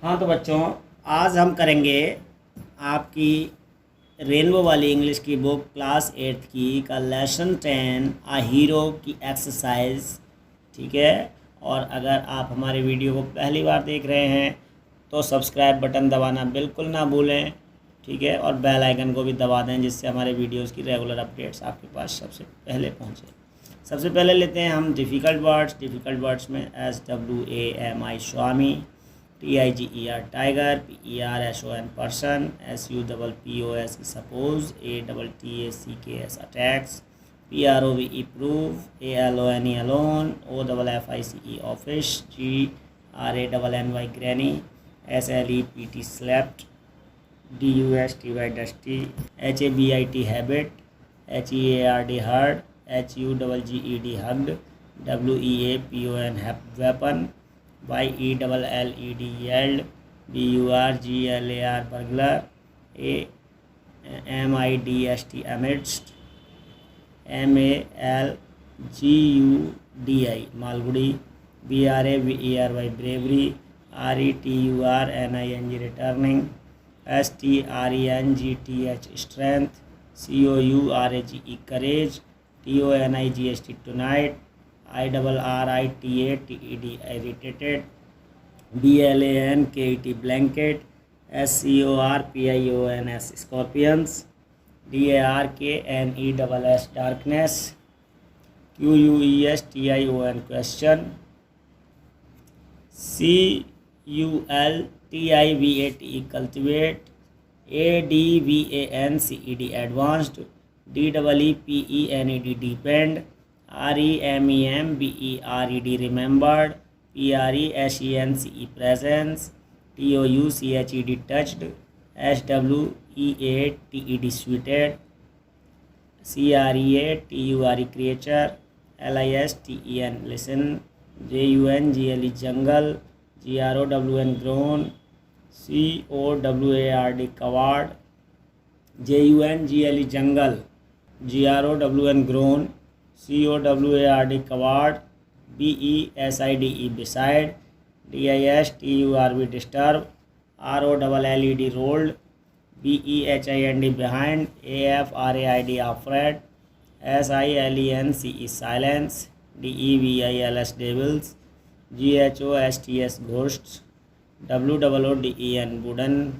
हाँ तो बच्चों, आज हम करेंगे आपकी रेनबो वाली इंग्लिश की बुक क्लास 8 की का लेसन 10 आ हीरो की एक्सरसाइज। ठीक है। और अगर आप हमारे वीडियो को पहली बार देख रहे हैं तो सब्सक्राइब बटन दबाना बिल्कुल ना भूलें। ठीक है। और बेल आइकन को भी दबा दें जिससे हमारे वीडियोस की रेगुलर अपडेट्स आपके पास सबसे पहले पहुँचे। सबसे पहले लेते हैं हम डिफ़िकल्ट वर्ड्स में SWAMI स्वामी, TIGER tiger, PERSON person, SUPPOS suppose, ATTACKS attacks, PROVE prove, ALONE alone, OFFICE office, GRANNY granny, SLEPT slept, DUSTY dusty, HABIT habit, HEARD heard, HUGGED hugged, WEAPON weapon, YELLED yelled, BURGLAR burglar, AMIDST amidst, MALGUDI Malgudi, BRAVERY bravery, RETURNING returning, STRENGTH strength, COURAGE courage, TONIGST tonight, IRRITATED irritated, BLANKET blanket, SCORPIONS scorpions, DARKNESS darkness, QUESTION question, CULTIVATE cultivate, ADVANCED advanced, DEEPENED depend, REMEMBERED remembered, PRESENCE presence, TOUCHED touched, SWEATED sweated, CREATURE creature, LISTEN listen, JUNGLE jungle, GROWN grown, COWARD coward, JUNGLE jungle, GROWN grown, COWARD coward, BESIDE beside, DISTURB disturb, ROLLED rolled, BEHIND behind, AFRAID afraid, SILENCE silence, DEVILS devils, GHOSTS ghosts, WOODEN wooden,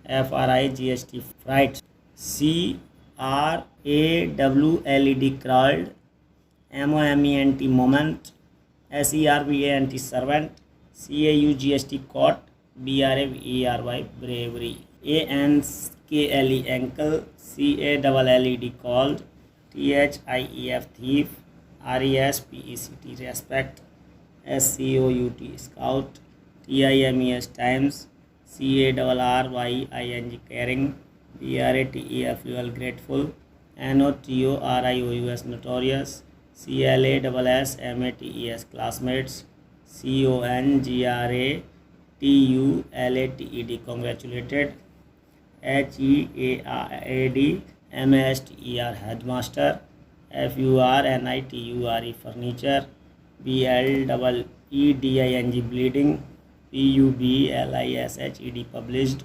FRIGHT fright, CRAWLED crawled, MOMENT moment, SERVANT servant, CAUGST caught, BRAVERY bravery, ANKLE ankle, CALLED called, THIEF thief, RESPECT respect, SCOUT scout, TIMES times, CARRYING caring, BRATEF fuel grateful, NOTORIOUS notorious, CLASSMATES classmates, CONGRATULATED congratulated, HEADMASTER headmaster, FURNITURE furniture, BLEEDING bleeding, PUBLISHED published,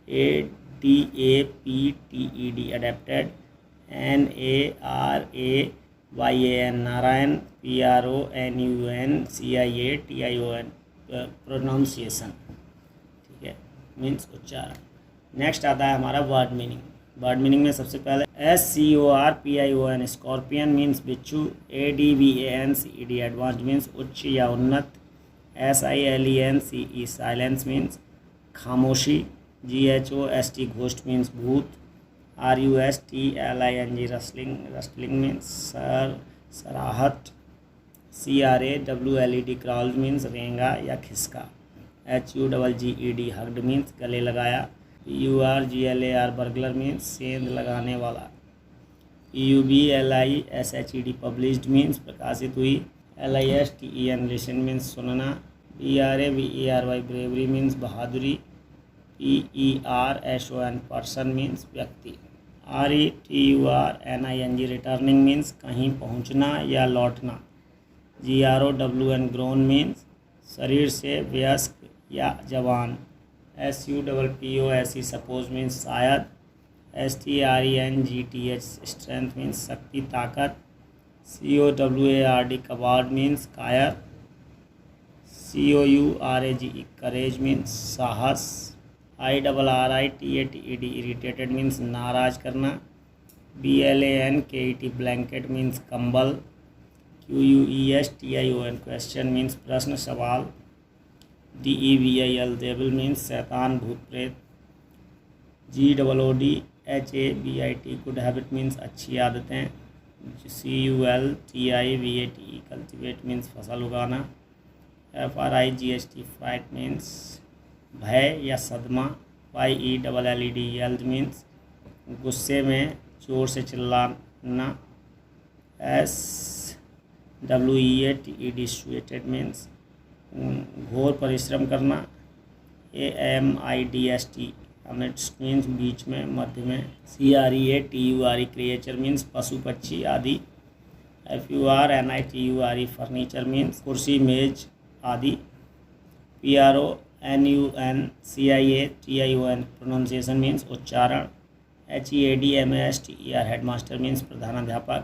ADAPTED adapted, NARAYAN Narayan, PRONUNCIATION pronunciation. ठीक है, means उच्चारण। Next आता है हमारा word meaning. Word meaning में सबसे पहले SCORPION scorpion means बिच्छू, ADVANCED एडवांस्ड मीन्स उच्च या उन्नत, SILENCE साइलेंस मीन्स खामोशी, GHOST घोस्ट मीन्स भूत, RUSTLING रस्टलिंग मीन्स सराहत, CRAWLED क्राउल मीन्स रेंगा या खिसका, HUGGED हग्ड मीन्स गले लगाया, PURGLAR बर्गलर मीन्स सेंध लगाने वाला, PUBLISHED पब्लिश्ड मीन्स प्रकाशित हुई, LISTEN लिसन मीन्स सुनना, BRAVERY ब्रेवरी मीन्स बहादुरी, PERSON पर्सन मीन्स व्यक्ति, RETURNING रिटर्निंग मीन्स कहीं पहुंचना या लौटना, GROWN ग्रोन मीन्स शरीर से वयस्क या जवान, SUPPOSE सपोज मीन्स शायद, STRENGTH स्ट्रेंथ मीन्स शक्ति ताकत, COWARD कवार्ड मीन्स कायर, COURAGE करेज मीन्स साहस, IRRITATED इरिटेटेड मीन्स नाराज करना, BLANKET ब्लैंकेट मीन्स कंबल, QUESTION क्वेश्चन मीन्स प्रश्न सवाल, DEVIL डेविल मीन्स शैतान भूत प्रेत, GOODHABIT गुड हैबिट मीन्स अच्छी आदतें, CULTIVATE कल्टिवेट मीन्स फसल उगाना, FRIGHT फ्राइट मीन्स भय या सदमा, YELLED येल्ड मीन्स गुस्से में जोर से चिल्लाना, SWEATED स्वेटेड मीन्स घोर परिश्रम करना, AMIDST अमिड्स मीन्स बीच में मध्य में, CREATURE क्रिएचर मीन्स पशु पक्षी आदि, FURNITURE फर्नीचर मीन्स कुर्सी मेज आदि, PRONUNCIATION प्रोनाउंसिएशन मीन्स उच्चारण, HEADMASTER हेडमास्टर मीन्स प्रधानाध्यापक,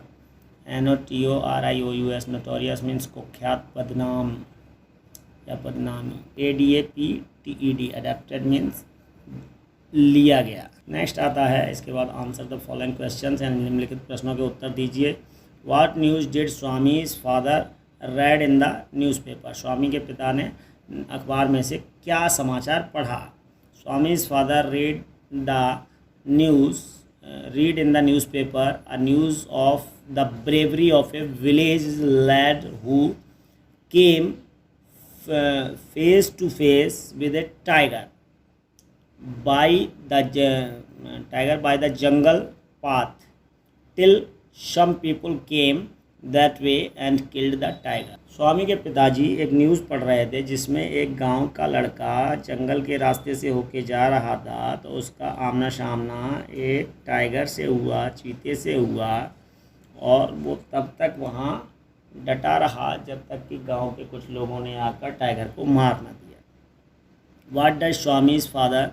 NOTORIOUS नोटोरियस मीन्स कुख्यात बदनाम या बदनामी, ADAPTED अडेप्टेड मीन्स लिया गया। नेक्स्ट आता है, इसके बाद आंसर द फॉलोइंग क्वेश्चंस यानी निम्नलिखित प्रश्नों के उत्तर दीजिए। What news did Swami's father read in the newspaper, Swami के पिता ने अखबार में से क्या समाचार पढ़ा। Swami's father read in the newspaper a news of the bravery of a village lad who came face to face with a tiger by the jungle path till some people came that way and killed the tiger। स्वामी के पिताजी एक news पढ़ रहे थे जिसमें एक गांव का लड़का जंगल के रास्ते से होके जा रहा था, तो उसका आमना सामना एक टाइगर से हुआ, चीते से हुआ, और वो तब तक वहाँ डटा रहा जब तक कि गांव के कुछ लोगों ने आकर टाइगर को मार न दिया। What does Swami's father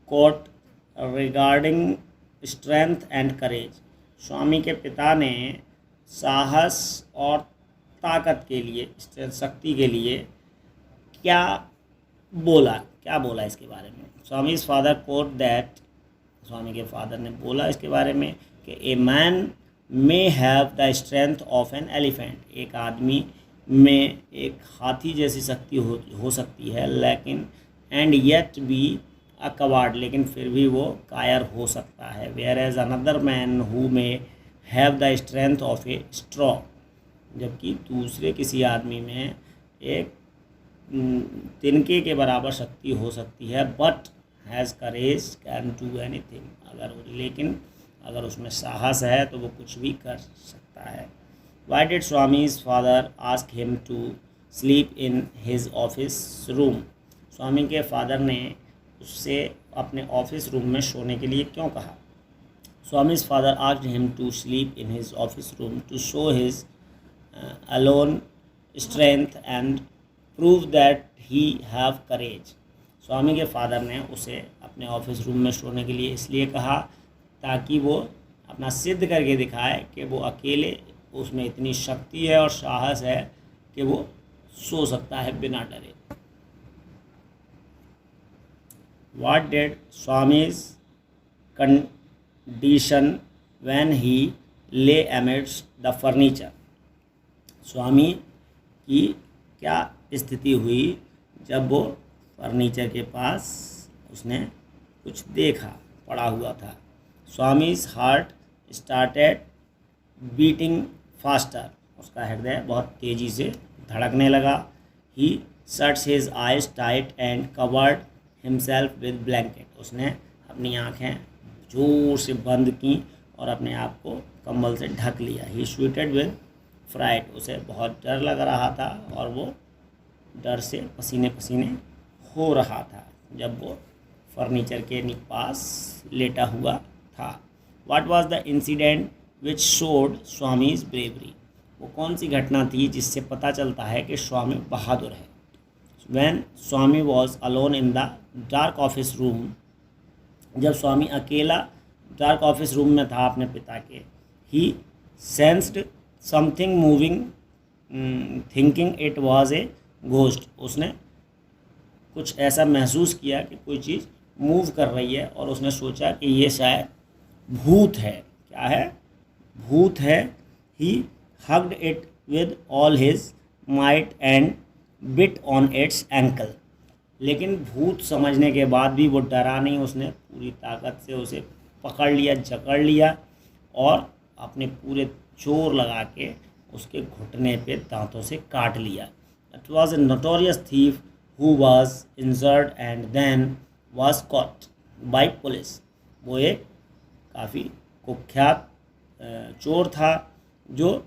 quote regarding strength and courage, Swami के पिता ने साहस और ताकत के लिए, शक्ति के लिए क्या बोला इसके बारे में। स्वामीज फादर कोट दैट, स्वामी के फादर ने बोला इसके बारे में कि a man may have the strength of an elephant, एक आदमी में एक हाथी जैसी शक्ति हो सकती है, लेकिन and yet be a coward, लेकिन फिर भी वो कायर हो सकता है। Whereas another man who may have the strength of a straw, जबकि दूसरे किसी आदमी में एक तिनके के बराबर शक्ति हो सकती है, but has courage can do anything, अगर उसमें साहस है तो वो कुछ भी कर सकता है। Why did Swami's father ask him to sleep in his office room, Swami के फादर ने उससे अपने ऑफिस रूम में सोने के लिए क्यों कहा। Swami's father asked him to sleep in his office room to show his alone strength and prove that he have courage, Swami के फादर ने उसे अपने ऑफिस रूम में सोने के लिए इसलिए कहा ताकि वो अपना सिद्ध करके दिखाए कि वो अकेले, उसमें इतनी शक्ति है और साहस है कि वो सो सकता है बिना डरे। What did Swami's condition when he lay amidst the furniture, स्वामी की क्या स्थिति हुई जब वो फर्नीचर के पास उसने कुछ देखा, पड़ा हुआ था। Swami's heart started beating faster, उसका हृदय बहुत तेज़ी से धड़कने लगा। He shuts his eyes tight and covered himself with blanket, उसने अपनी आँखें जोर से बंद की और अपने आप को कंबल से ढक लिया। ही स्वेटेड विद फ्राइट, उसे बहुत डर लग रहा था और वो डर से पसीने पसीने हो रहा था जब वो फर्नीचर के पास लेटा हुआ था। What was the incident which showed Swami's bravery, वो कौन सी घटना थी जिससे पता चलता है कि स्वामी बहादुर है। When Swami was alone in the dark office room, जब स्वामी अकेला डार्क ऑफिस रूम में था अपने पिता के, he sensed something moving thinking it was a ghost, उसने कुछ ऐसा महसूस किया कि कोई चीज़ मूव कर रही है और उसने सोचा कि ये शायद भूत है। क्या है? भूत है। ही hugged it with all his might and bit on it's ankle, लेकिन भूत समझने के बाद भी वो डरा नहीं, उसने पूरी ताकत से उसे पकड़ लिया, जकड़ लिया और अपने पूरे जोर लगा के उसके घुटने पे दांतों से काट लिया। It was a notorious thief who was injured and then was caught by police, वो एक काफ़ी कुख्यात चोर था जो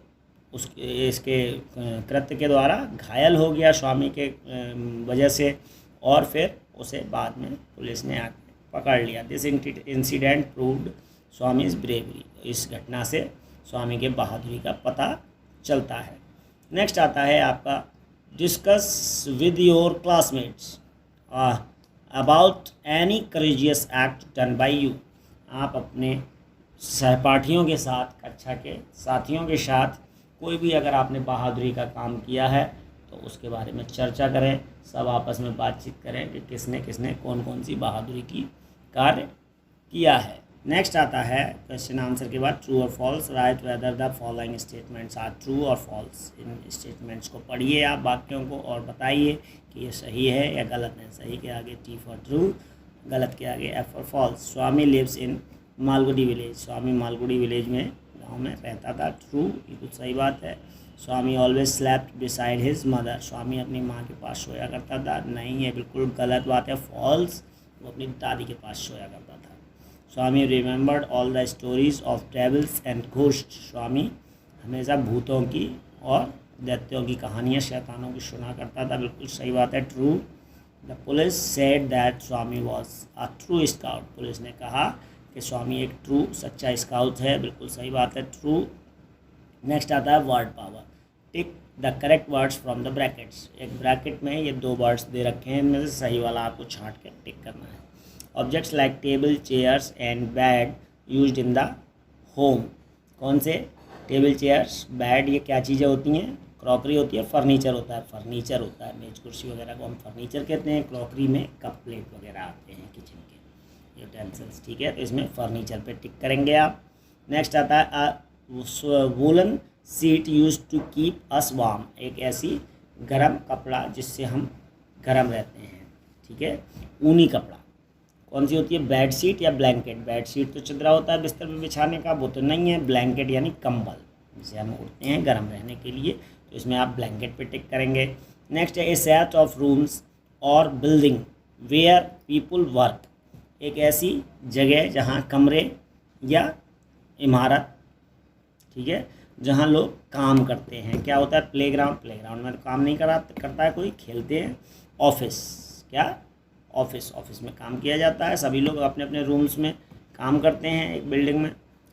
इसके कृत्य के द्वारा घायल हो गया स्वामी के वजह से, और फिर उसे बाद में पुलिस ने आके पकड़ लिया। This incident proved Swami's bravery, इस घटना से स्वामी के बहादुरी का पता चलता है। नेक्स्ट आता है आपका discuss with your classmates about any courageous act done by you, आप अपने सहपाठियों के साथ, कक्षा के साथियों के साथ कोई भी अगर आपने बहादुरी का काम किया है तो उसके बारे में चर्चा करें, सब आपस में बातचीत करें कि किसने किसने कौन कौन सी बहादुरी की कार्य किया है। नेक्स्ट आता है क्वेश्चन आंसर के बाद ट्रू और false. Write whether the following statements are true और फॉल्स। इन स्टेटमेंट्स को पढ़िए आप वाक्यों को और बताइए कि ये सही है या गलत है। सही के आगे टी फॉर ट्रू, गलत के आगे F for false. Swami lives in Malgudi village, Swami Malgudi village में गाँव में रहता था। ट्रू, ये कुछ सही बात है। Swami always slept beside his mother, Swami अपनी माँ के पास सोया करता था। नहीं, ये बिल्कुल गलत बात है, फॉल्स, वो अपनी दादी के पास सोया करता था। Swami remembered all the stories of devils and ghost, Swami हमेशा भूतों की और दैत्यों की कहानियाँ, शैतानों की सुना करता था। बिल्कुल सही बात है, true. The police said that Swami was a true scout, police ने कहा कि स्वामी एक ट्रू सच्चा स्काउट है। बिल्कुल सही बात है, ट्रू। नेक्स्ट आता है word power. Tick the correct words from the brackets, एक ब्रैकेट में ये दो वर्ड्स दे रखे हैं, इनमें से सही वाला आपको छांट के टिक करना है। Objects like table, chairs and bed used in the home, कौन से? टेबल, चेयर्स, बेड, ये क्या चीज़ें होती हैं? क्रॉकरी होती है, फर्नीचर होता है, फर्नीचर होता है, मेज कुर्सी वगैरह को हम फर्नीचर कहते हैं। क्रॉकरी में कप प्लेट वगैरह आते हैं किचन के यूटेंसिल्स, ठीक है, तो इसमें फर्नीचर पे टिक करेंगे आप। नेक्स्ट आता है woollen sheet use to keep us warm, एक ऐसी गर्म कपड़ा जिससे हम गर्म रहते हैं, ठीक है, ऊनी कपड़ा। कौन सी होती है? बेड शीट या ब्लैंकेट। बेड शीट तो चदरा होता है बिस्तर में बिछाने का, वो तो नहीं है। ब्लैंकेट यानी कंबल जिसे हम उड़ते हैं गर्म रहने के लिए, तो इसमें आप ब्लैंकेट पे टिक करेंगे। नेक्स्ट है ए सेट ऑफ रूम्स और बिल्डिंग वेयर पीपल वर्क, एक ऐसी जगह जहाँ कमरे या इमारत, ठीक है, जहाँ लोग काम करते हैं। क्या होता है? प्लेग्राउंड, प्लेग्राउंड में तो काम नहीं करता है कोई, खेलते हैं। ऑफिस, क्या? ऑफिस, ऑफिस में काम किया जाता है, सभी लोग अपने अपने रूम्स में काम करते हैं एक बिल्डिंग में,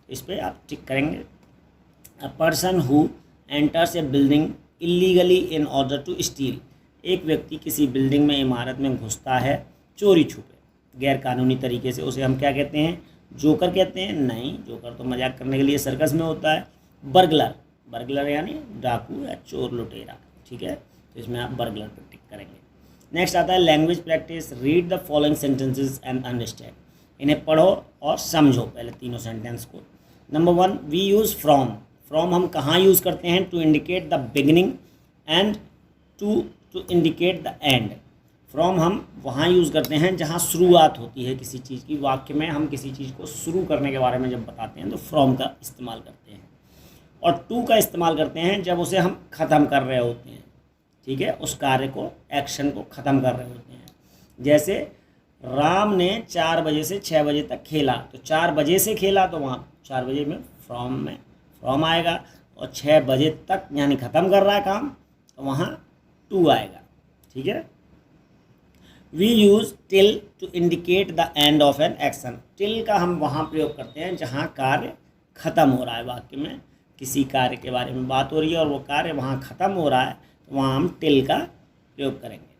इस पर आप टिक करेंगे। A person who enters a building illegally in order to steal, एक व्यक्ति किसी बिल्डिंग में, इमारत में घुसता है चोरी छुपे, गैर कानूनी तरीके से, उसे हम क्या कहते हैं? जोकर कहते हैं? नहीं, जोकर तो मजाक करने के लिए सर्कस में होता है। बर्गलर, बर्गलर यानी डाकू या चोर लुटेरा, ठीक है, तो इसमें आप बर्गलर पर टिक करेंगे। नेक्स्ट आता है language practice. Read the following sentences and understand, इन्हें पढ़ो और समझो पहले तीनों सेंटेंस को। Number 1, we use from, from हम कहाँ यूज़ करते हैं? To indicate the beginning and to indicate the end. From हम वहाँ यूज़ करते हैं जहाँ शुरुआत होती है किसी चीज़ की, वाक्य में हम किसी चीज़ को शुरू करने के बारे में जब बताते हैं तो फ्रॉम का इस्तेमाल करते हैं। और टू का इस्तेमाल करते हैं जब उसे हम ख़त्म कर रहे होते हैं, ठीक है, उस कार्य को, एक्शन को ख़त्म कर रहे होते हैं। जैसे राम ने 4 बजे से 6 बजे तक खेला, तो 4 बजे से खेला तो वहाँ 4 बजे में फ्रॉम आएगा, और 6 बजे तक यानी ख़त्म कर रहा है काम, तो वहाँ टू आएगा, ठीक है। We use till to indicate the end of an action, till का हम वहाँ प्रयोग करते हैं जहाँ कार्य ख़त्म हो रहा है, वाक्य में किसी कार्य के बारे में बात हो रही है और वो कार्य वहाँ ख़त्म हो रहा है, तो वहाँ हम टिल का प्रयोग करेंगे।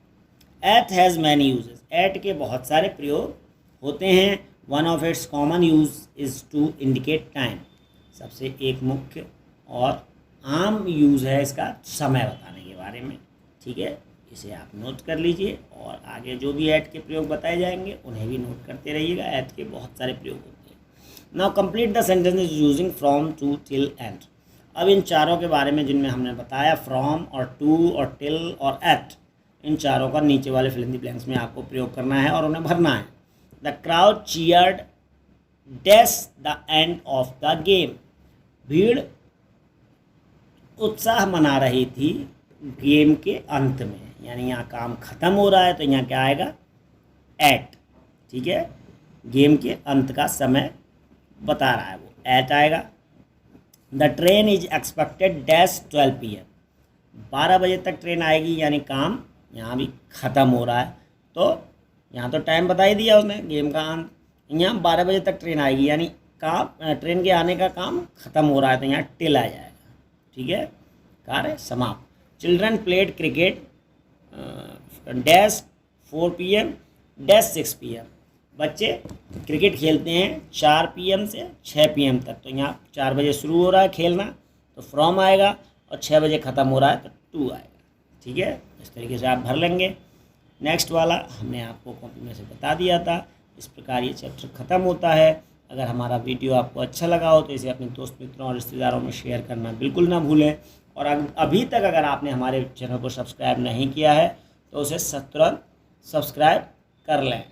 At has many uses, at के बहुत सारे प्रयोग होते हैं। One of its common use is to indicate time, सबसे एक मुख्य और आम यूज़ है इसका समय बताने के बारे में। ठीक है, इसे आप नोट कर लीजिए और आगे जो भी एट के प्रयोग बताए जाएंगे उन्हें भी नोट करते रहिएगा। एट के बहुत सारे प्रयोग होते हैं। Now complete the sentences using from, to, till, and. अब इन चारों के बारे में जिनमें हमने बताया, फ्रॉम और टू और टिल और एट, इन चारों का नीचे वाले फिल इन द ब्लैंक्स में आपको प्रयोग करना है और उन्हें भरना है। The crowd cheered dash the end of the game, भीड़ उत्साह मना रही थी गेम के अंत में, यानी यहाँ काम ख़त्म हो रहा है तो यहाँ क्या आएगा, एट। ठीक है, गेम के अंत का समय बता रहा है वो, एट आएगा। The train is expected dash 12 PM, 12 बजे तक ट्रेन आएगी, यानी काम यहाँ भी ख़त्म हो रहा है। तो यहाँ तो टाइम बता ही दिया उसने, गेम का अंत। यहाँ 12 बजे तक ट्रेन आएगी, यानी काम, ट्रेन के आने का काम ख़त्म हो रहा है, तो यहाँ टिल आ जाएगा। ठीक है, कार्य समाप्त। Children played cricket dash 4 PM dash 6 PM, बच्चे क्रिकेट खेलते हैं 4 PM से 6 PM तक। तो यहाँ 4 बजे शुरू हो रहा है खेलना तो फ्रॉम आएगा, और 6 बजे ख़त्म हो रहा है तो टू आएगा। ठीक है, इस तरीके से आप भर लेंगे। नेक्स्ट वाला हमने आपको कॉपी में से बता दिया था। इस प्रकार ये चैप्टर ख़त्म होता है। अगर हमारा वीडियो आपको अच्छा लगा हो तो इसे अपने दोस्त मित्रों और रिश्तेदारों में शेयर करना बिल्कुल ना भूलें। और अभी तक अगर आपने हमारे चैनल को सब्सक्राइब नहीं किया है तो उसे तुरंत सब्सक्राइब कर लें।